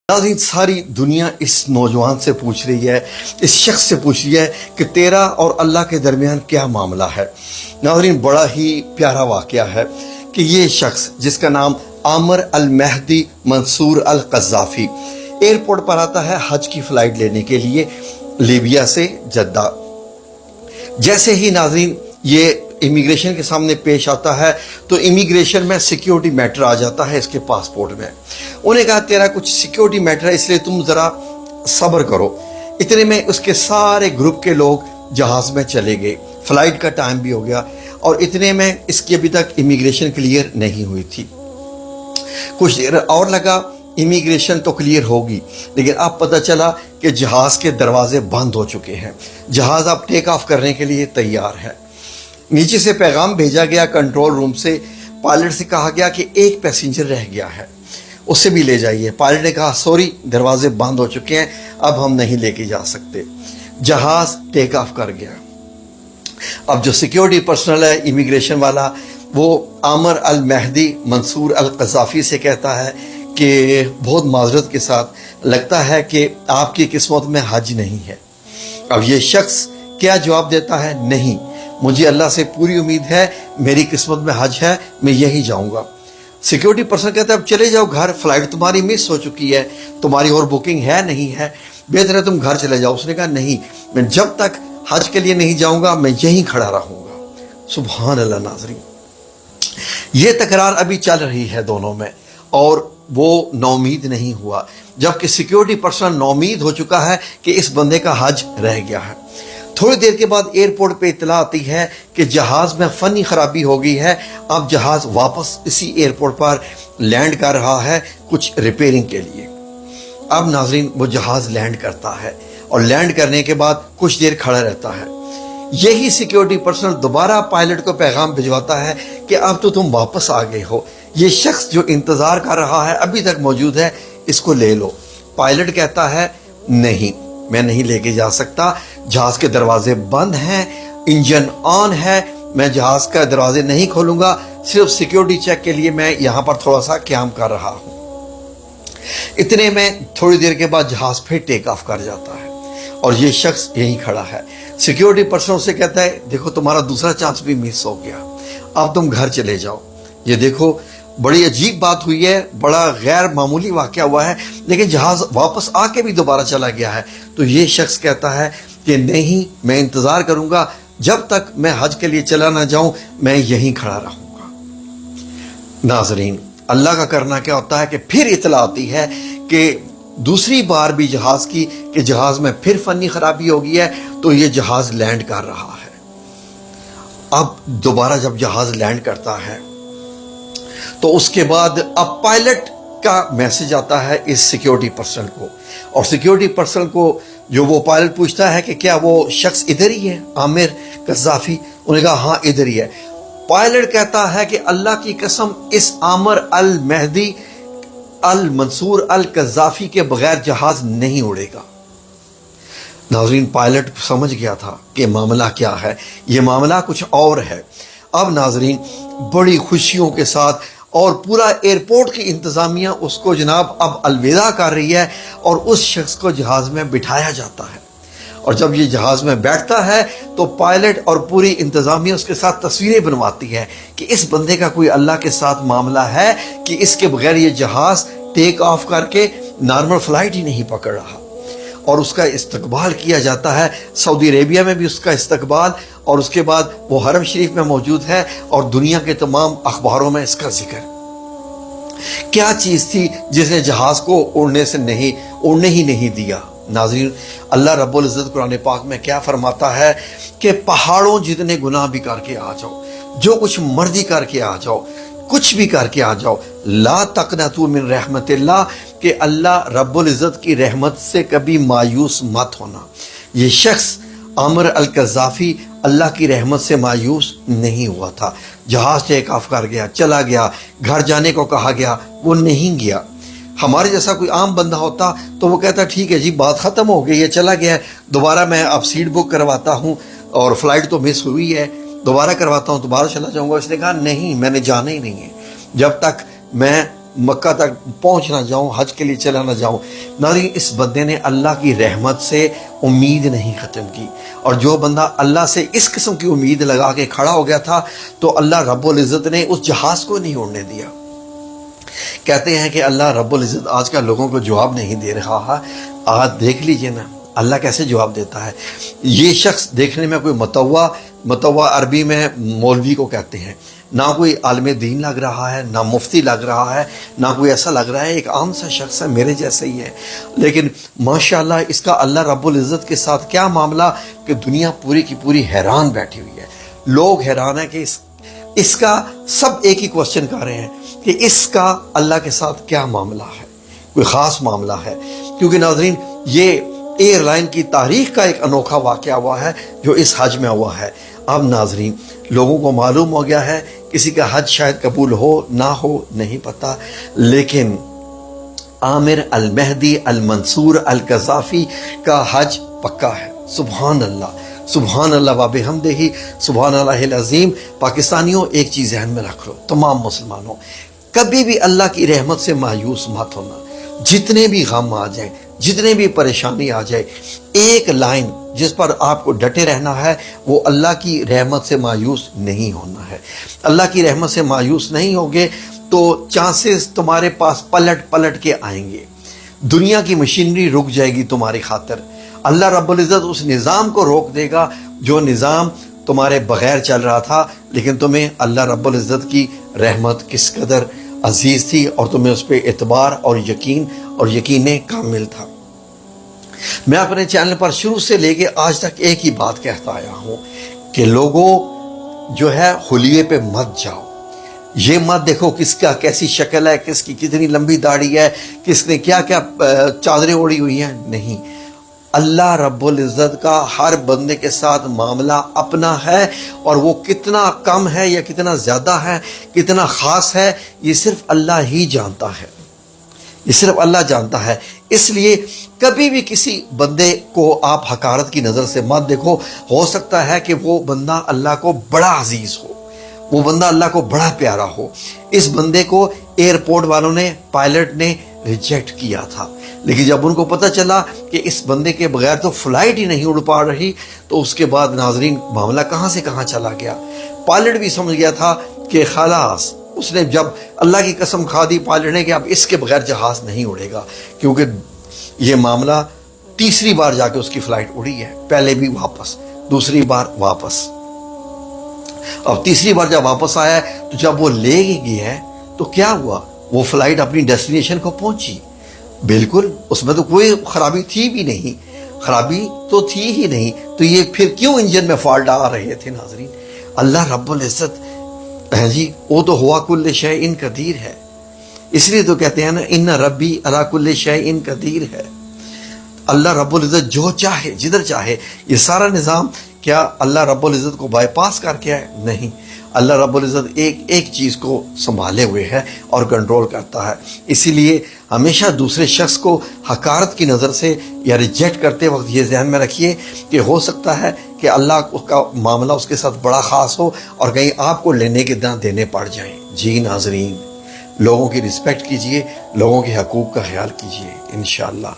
नाज़रीन, सारी दुनिया इस नौजवान से पूछ रही है, इस शख्स से पूछ रही है कि तेरा और अल्लाह के दरमियान क्या मामला है। नाज़रीन, बड़ा ही प्यारा वाक़या है कि ये शख्स जिसका नाम आमिर अल महदी मंसूर अल क़ज़्ज़ाफ़ी एयरपोर्ट पर आता है हज की फ़्लाइट लेने के लिए लीबिया से जद्दा। जैसे ही नाज़रीन ये इमिग्रेशन के सामने पेश आता है तो इमिग्रेशन में सिक्योरिटी मैटर आ जाता है इसके पासपोर्ट में। उन्हें कहा तेरा कुछ सिक्योरिटी मैटर है, इसलिए तुम ज़रा सब्र करो। इतने में उसके सारे ग्रुप के लोग जहाज़ में चले गए, फ़्लाइट का टाइम भी हो गया और इतने में इसकी अभी तक इमिग्रेशन क्लियर नहीं हुई थी। कुछ देर और लगा, इमिग्रेशन तो क्लियर होगी, लेकिन अब पता चला कि जहाज़ के दरवाजे बंद हो चुके हैं। जहाज़ अब टेक ऑफ करने के लिए तैयार है। नीचे से पैगाम भेजा गया कंट्रोल रूम से, पायलट से कहा गया कि एक पैसेंजर रह गया है, उसे भी ले जाइए। पायलट ने कहा सॉरी, दरवाजे बंद हो चुके हैं, अब हम नहीं लेके जा सकते। जहाज़ टेक ऑफ कर गया। अब जो सिक्योरिटी पर्सनल है, इमिग्रेशन वाला, वो आमिर अल महदी मंसूर अल क़ज़्ज़ाफ़ी से कहता है कि बहुत माजरत के साथ लगता है कि आपकी किस्मत में हज नहीं है। अब ये शख्स क्या जवाब देता है? नहीं, मुझे अल्लाह से पूरी उम्मीद है, मेरी किस्मत में हज है, मैं यही जाऊंगा। सिक्योरिटी पर्सन कहता है अब चले जाओ घर, फ्लाइट तुम्हारी मिस हो चुकी है, तुम्हारी और बुकिंग है नहीं है, बेहतर है तुम घर चले जाओ। उसने कहा नहीं, मैं जब तक हज के लिए नहीं जाऊंगा मैं यहीं खड़ा रहूंगा। सुभान अल्लाह। नाज़रीन, ये तकरार अभी चल रही है दोनों में और वो नौमीद नहीं हुआ, जबकि सिक्योरिटी पर्सन नौमीद हो चुका है कि इस बंदे का हज रह गया है। थोड़ी देर के बाद एयरपोर्ट पे इतला आती है कि जहाज़ में फ़नी ख़राबी हो गई है। अब जहाज़ वापस इसी एयरपोर्ट पर लैंड कर रहा है कुछ रिपेयरिंग के लिए। अब नाज़रीन, वो जहाज़ लैंड करता है और लैंड करने के बाद कुछ देर खड़ा रहता है। यही सिक्योरिटी पर्सनल दोबारा पायलट को पैगाम भिजवाता है कि अब तो तुम वापस आ गए हो, ये शख्स जो इंतज़ार कर रहा है अभी तक मौजूद है, इसको ले लो। पायलट कहता है नहीं, मैं नहीं लेके जा सकता, जहाज़ के दरवाजे बंद हैं, इंजन ऑन है, मैं जहाज़ का दरवाजे नहीं खोलूंगा, सिर्फ सिक्योरिटी चेक के लिए मैं यहाँ पर थोड़ा सा क्याम कर रहा हूँ। इतने में थोड़ी देर के बाद जहाज़ फिर टेक ऑफ कर जाता है और ये शख्स यहीं खड़ा है। सिक्योरिटी पर्सन से कहता है देखो तुम्हारा दूसरा चांस भी मिस हो गया, अब तुम घर चले जाओ। ये देखो बड़ी अजीब बात हुई है, बड़ा गैर मामूली वाक़या हुआ है, लेकिन जहाज़ वापस आके भी दोबारा चला गया है। तो ये शख्स कहता है कि नहीं, मैं इंतज़ार करूंगा, जब तक मैं हज के लिए चला ना जाऊं मैं यहीं खड़ा रहूंगा। नाज़रीन, अल्लाह का करना क्या होता है कि फिर इतला आती है कि दूसरी बार भी जहाज़ की कि जहाज़ में फिर फ़नी ख़राबी हो गई है, तो ये जहाज़ लैंड कर रहा है। अब दोबारा जब जहाज़ लैंड करता है तो उसके बाद अब पायलट का मैसेज आता है इस सिक्योरिटी पर्सन को, और सिक्योरिटी पर्सन को जो वो पायलट पूछता है कि क्या वो शख्स इधर ही है, आमिर क़ज़्ज़ाफ़ी? उन्हें कहा हाँ इधर ही है। पायलट कहता है कि अल्लाह की कसम, इस आमिर अल महदी अल मंसूर अल क़ज़्ज़ाफ़ी के बगैर जहाज नहीं उड़ेगा। नाज़रीन, पायलट समझ गया था कि मामला क्या है, ये मामला कुछ और है। अब नाज़रीन, बड़ी खुशियों के साथ और पूरा एयरपोर्ट की इंतज़ामिया उसको जनाब अब अलविदा कर रही है और उस शख्स को जहाज़ में बिठाया जाता है। और जब ये जहाज़ में बैठता है तो पायलट और पूरी इंतज़ामिया उसके साथ तस्वीरें बनवाती है कि इस बंदे का कोई अल्लाह के साथ मामला है कि इसके बगैर ये जहाज़ टेक ऑफ करके नॉर्मल फ़्लाइट ही नहीं पकड़ रहा। और उसका इस्तकबाल किया जाता है, सऊदी अरेबिया में भी उसका इस्तकबाल, और उसके बाद वो हरम शरीफ में मौजूद है और दुनिया के तमाम अखबारों में इसका जिक्र। क्या चीज़ थी जिसने जहाज़ को उड़ने ही नहीं दिया? नाज़रीन, अल्लाह रब्बुल इज़्ज़त कुरान पाक में क्या फरमाता है कि पहाड़ों जितने गुनाह भी करके आ जाओ, जो कुछ मर्जी करके आ जाओ, कुछ भी करके आ जाओ, ला तक़नतू मिन रहमतिल्लाह, कि अल्लाह रब्बुल इज़्ज़त की रहमत से कभी मायूस मत होना। ये शख्स आमिर अल क़ज़्ज़ाफ़ी अल्लाह की रहमत से मायूस नहीं हुआ था। जहाज़ टेक ऑफ कर गया, चला गया, घर जाने को कहा गया, वो नहीं गया। हमारे जैसा कोई आम बंदा होता तो वो कहता ठीक है जी, बात ख़त्म हो गई है, चला गया, दोबारा मैं अब सीट बुक करवाता हूँ और फ़्लाइट तो मिस हुई है, दोबारा करवाता हूँ, दोबारा चला जाऊँगा। इसने कहा नहीं, मैंने जाना ही नहीं है, जब तक मैं مکہ تک پہنچ نہ جاؤں، حج کے لیے چلا نہ جاؤں۔ ناظرین، اس بندے نے اللہ کی رحمت سے امید نہیں ختم کی، اور جو بندہ اللہ سے اس قسم کی امید لگا کے کھڑا ہو گیا تھا تو اللہ رب العزت نے اس جہاز کو نہیں اڑنے دیا۔ کہتے ہیں کہ اللہ رب العزت آج کل لوگوں کو جواب نہیں دے رہا ہے۔ آج دیکھ لیجئے نا اللہ کیسے جواب دیتا ہے۔ یہ شخص دیکھنے میں کوئی متوع عربی میں مولوی کو کہتے ہیں، نہ کوئی عالم دین لگ رہا ہے، نہ مفتی لگ رہا ہے، نہ کوئی ایسا لگ رہا ہے، ایک عام سا شخص ہے، میرے جیسے ہی ہے، لیکن ماشاءاللہ اس کا اللہ رب العزت کے ساتھ کیا معاملہ کہ دنیا پوری کی پوری حیران بیٹھی ہوئی ہے۔ لوگ حیران ہیں کہ اس کا سب ایک ہی کوسچن کر رہے ہیں کہ اس کا اللہ کے ساتھ کیا معاملہ ہے، کوئی خاص معاملہ ہے، کیونکہ ناظرین یہ ایئر لائن کی تاریخ کا ایک انوکھا واقعہ ہوا ہے جو اس حج میں ہوا ہے۔ اب ناظرین لوگوں کو معلوم ہو گیا ہے، کسی کا حج شاید قبول ہو نہ ہو نہیں پتا، لیکن عامر المہدی المنصور القذافی کا حج پکا ہے۔ سبحان اللہ، سبحان اللہ وبحمدہ، سبحان اللہ العظیم۔ پاکستانیوں ایک چیز ذہن میں رکھ لو، تمام مسلمانوں، کبھی بھی اللہ کی رحمت سے مایوس مت ہونا۔ جتنے بھی غم آ جائیں، جتنے بھی پریشانی آ جائے، ایک لائن جس پر آپ کو ڈٹے رہنا ہے وہ اللہ کی رحمت سے مایوس نہیں ہونا ہے۔ اللہ کی رحمت سے مایوس نہیں ہوگے تو چانسز تمہارے پاس پلٹ کے آئیں گے، دنیا کی مشینری رک جائے گی تمہاری خاطر۔ اللہ رب العزت اس نظام کو روک دے گا جو نظام تمہارے بغیر چل رہا تھا، لیکن تمہیں اللہ رب العزت کی رحمت کس قدر عزیز تھی اور تمہیں اس پہ اعتبار اور یقین کامل تھا۔ میں اپنے چینل پر شروع سے لے کے آج تک ایک ہی بات کہتا آیا ہوں کہ لوگوں جو ہے خلیے پہ مت جاؤ، یہ مت دیکھو کس کا کیسی شکل ہے، کس کی کتنی لمبی داڑھی ہے، کس نے کیا چادریں اوڑی ہوئی ہیں، نہیں۔ اللہ رب العزت کا ہر بندے کے ساتھ معاملہ اپنا ہے، اور وہ کتنا کم ہے یا کتنا زیادہ ہے، کتنا خاص ہے، یہ صرف اللہ ہی جانتا ہے، یہ صرف اللہ جانتا ہے۔ اس لیے کبھی بھی کسی بندے کو آپ حقارت کی نظر سے مت دیکھو۔ ہو سکتا ہے کہ وہ بندہ اللہ کو بڑا عزیز ہو، وہ بندہ اللہ کو بڑا پیارا ہو۔ اس بندے کو ایئرپورٹ والوں نے، پائلٹ نے ریجیکٹ کیا تھا، لیکن جب ان کو پتہ چلا کہ اس بندے کے بغیر تو فلائٹ ہی نہیں اڑ پا رہی، تو اس کے بعد ناظرین معاملہ کہاں سے کہاں چلا گیا۔ پائلٹ بھی سمجھ گیا تھا کہ خلاص، اس نے جب اللہ کی قسم کھا دی پائلٹ نے کہ اب اس کے بغیر جہاز نہیں اڑے گا، کیونکہ یہ معاملہ تیسری بار جا کے اس کی فلائٹ اڑی ہے، پہلے بھی واپس، دوسری بار واپس۔ اب تیسری بار جب واپس آیا ہے تو جب وہ لے گیا ہے تو کیا ہوا، وہ فلائٹ اپنی ڈیسٹینیشن کو پہنچی، بالکل اس میں تو کوئی خرابی تھی بھی نہیں، خرابی تو تھی ہی نہیں، تو یہ پھر کیوں انجن میں فالٹ آ رہے تھے ناظرین؟ اللہ رب العزت جی وہ تو ہوا کل شیء قدیر ہے، اس لیے تو کہتے ہیں نا ان ربی علی کل شیء قدیر ہے۔ اللہ رب العزت جو چاہے جدھر چاہے، یہ سارا نظام کیا اللہ رب العزت کو بائی پاس کر کے ہے؟ نہیں، اللہ رب العزت ایک چیز کو سنبھالے ہوئے ہے اور کنٹرول کرتا ہے۔ اسی لیے ہمیشہ دوسرے شخص کو حقارت کی نظر سے یا ریجیکٹ کرتے وقت یہ ذہن میں رکھیے کہ ہو سکتا ہے کہ اللہ کا معاملہ اس کے ساتھ بڑا خاص ہو اور کہیں آپ کو لینے کے داں دینے پڑ جائیں۔ جی ناظرین، لوگوں کی رسپیکٹ کیجئے، لوگوں کے حقوق کا خیال کیجئے انشاءاللہ۔